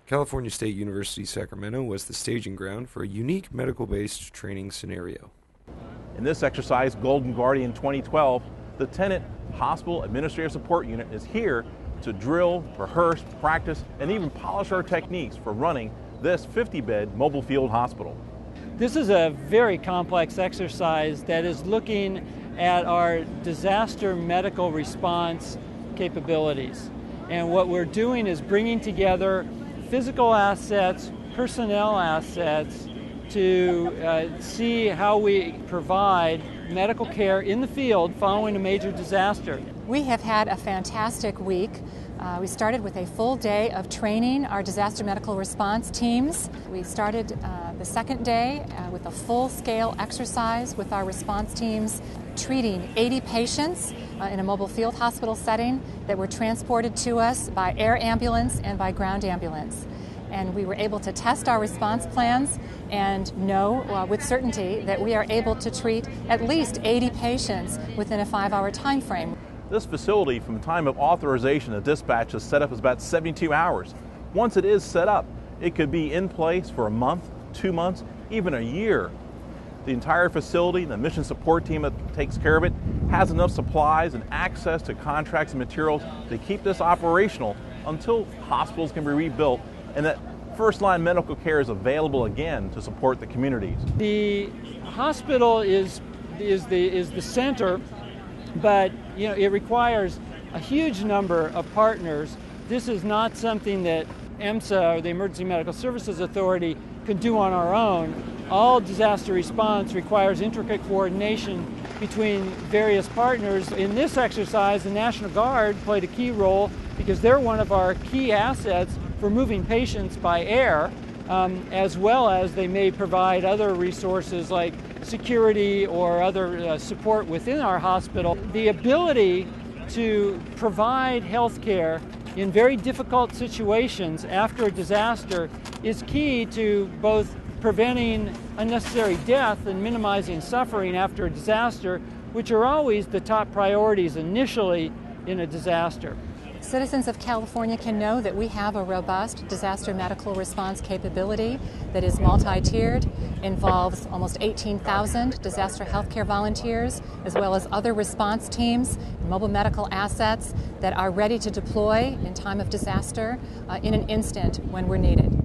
California State University, Sacramento was the staging ground for a unique medical-based training scenario. In this exercise, Golden Guardian 2012, the Tenet Hospital Administrative Support Unit is here to drill, rehearse, practice, and even polish our techniques for running this 50-bed mobile field hospital. This is a very complex exercise that is looking at our disaster medical response capabilities. And what we're doing is bringing together physical assets, personnel assets, to see how we provide medical care in the field following a major disaster. We have had a fantastic week. We started with a full day of training our disaster medical response teams. We started the second day with a full-scale exercise with our response teams, treating 80 patients in a mobile field hospital setting that were transported to us by air ambulance and by ground ambulance. And we were able to test our response plans and know with certainty that we are able to treat at least 80 patients within a 5-hour time frame. This facility, from the time of authorization to dispatch, is set up as about 72 hours. Once it is set up, it could be in place for a month, 2 months, even a year. The entire facility, the mission support team that takes care of it, has enough supplies and access to contracts and materials to keep this operational until hospitals can be rebuilt and that first-line medical care is available again to support the communities. The hospital is the center, but it requires a huge number of partners. This is not something that EMSA, or the Emergency Medical Services Authority, can do on our own. All disaster response requires intricate coordination between various partners. In this exercise, the National Guard played a key role because they're one of our key assets for moving patients by air, as well as they may provide other resources like security or other support within our hospital. The ability to provide health care in very difficult situations after a disaster is key to both preventing unnecessary death and minimizing suffering after a disaster, which are always the top priorities initially in a disaster. Citizens of California can know that we have a robust disaster medical response capability that is multi-tiered, involves almost 18,000 disaster healthcare volunteers, as well as other response teams, mobile medical assets that are ready to deploy in time of disaster in an instant when we're needed.